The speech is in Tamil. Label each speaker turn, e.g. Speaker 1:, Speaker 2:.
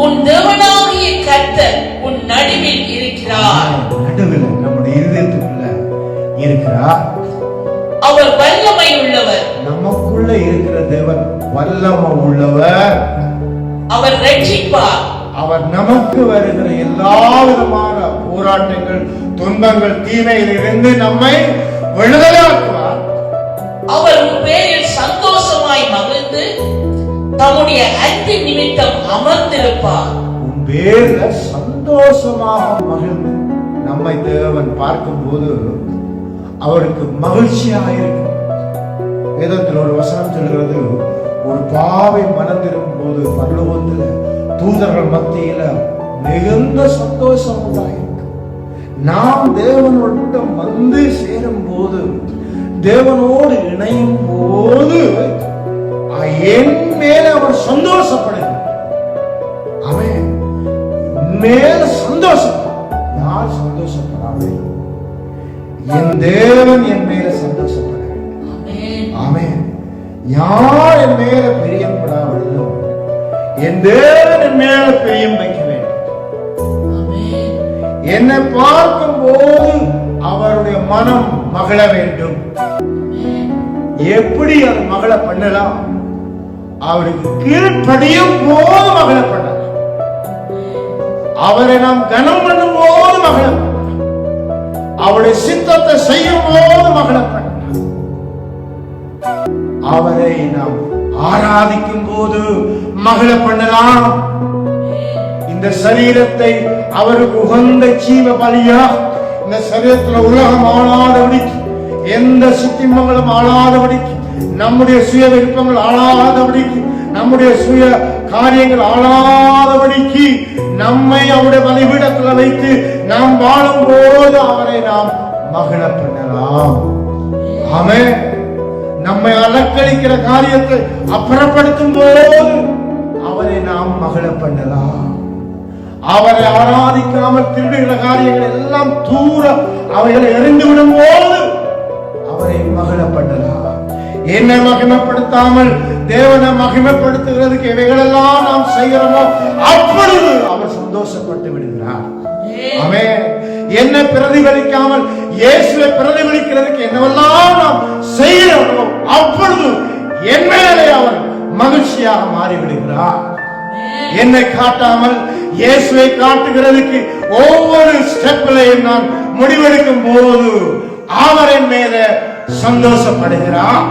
Speaker 1: உன் தேவனாகிய கர்த்தர் உன் நடுவில் இருக்கிறார்.
Speaker 2: நடுவில் நம்முடைய இருதயத்துக்குள்ள இருக்கிறார்.
Speaker 1: அவர் வல்லமை உள்ளவர்.
Speaker 2: நமக்குள்ள இருக்கிற தேவன் வல்லமை உள்ளவர்.
Speaker 1: அவர் ரட்சிப்பார்.
Speaker 2: அவர் நமக்கு வருகிற எல்லா விதமான போராட்டங்கள், துன்பங்கள், தீமையிலிருந்து நம்மை விடுதலையாக்குவார்.
Speaker 1: அவர் உன் பேரில் சந்தோஷமாய் மகிழ்ந்து தம்முடைய அன்பின் நிமித்தம் அமர்ந்திருப்பார்.
Speaker 2: உன் பேர்ல சந்தோஷமாக மகிழ்ந்து நம்மை தேவன் பார்க்கும் போது அவருக்கு மகிழ்ச்சியாக இருக்கும். வேதத்தில் ஒரு வசனம் சொல்கிறது, ஒரு பாவை மனம் திரும்பும் போது பரலோகத்தில் தூதர்கள் மத்தியில மிகுந்த சந்தோஷம் உண்டாயிருக்கும். நாம் தேவனோடு வந்து சேரும் போது, தேவனோடு இணையும் போது என் மேல அவர் சந்தோஷப்படுகிறார். அவன் மேல சந்தோஷம். யார் சந்தோஷப்படாமல்? என் தேவன் என் மேல சந்தோஷப்பட வேண்டும். ஆமென். யார் என் மேல பிரியப்படாமலோ என் தேவன் என் மேல பிரியம் வைக்க வேண்டும். என்னை பார்க்கும் போது அவருடைய மனம் மகிழ வேண்டும். எப்படி அது மகிழ பண்ணலாம்? அவருக்கு கீழ்ப்படியும் போது மகிழ பண்ணலாம். அவரை நாம் கனம் பண்ணும் போது மகிழ பண்ணலாம். அவருடைய சித்தத்தை செய்யும் போது மகிழ பண்ணலாம். அவரை நாம் ஆராதிக்கும் போது மகிழ பண்ணலாம். இந்த சரீரத்தை அவருக்கு உகந்த ஜீவ பலியா, இந்த சரீரத்தில் உலகம் ஆளாதபடிக்கு, எந்த சித்திமங்களும் ஆளாதபடிக்கு, நம்முடைய சுய விருப்பங்கள் ஆளாதபடிக்கு, நம்முடைய சுய காரியங்கள் ஆளாதபடிக்கு நம்மை அவருடைய பலிபீடத்தில் வைத்து நாம் வாழும் போது அவரை நாம் மகிழ பண்ணலாம். ஆமென். நம்மை அலக்களிக்கிற காரியத்தை அப்புறப்படுத்தும் போது அவரை நாம் மகிழ பண்ணலாம். அவரை ஆராதிக்காமல் திருடுகிற காரியங்கள் எல்லாம் தூர அவைகளை எறிந்துவிடும் போது அவரை மகிழ பண்ணலாம். என்னை மகிமைப்படுத்தாமல் தேவனை மகிமைப்படுத்துகிறதுக்கு எவைகளெல்லாம் நாம் செய்கிறோமோ அப்பொழுது அவர் சந்தோஷப்பட்டு விடுகிறார். ஆமென். என்னை பிரதிபலிக்காமல் இயேசுவை பிரதிபலிக்கிறதுக்கு என்னவெல்லாம் நாம் செய்கிறோமோ அப்பொழுது என் மேலே அவர் மகிழ்ச்சியாக மாறிவிடுகிறார். என்னை காட்டாமல் இயேசுவை காட்டுகிறதுக்கு ஒவ்வொரு ஸ்டெப்பிலையும் நான் முடிவெடுக்கும் போது அவர் என் மேல சந்தோஷப்படுகிறார்.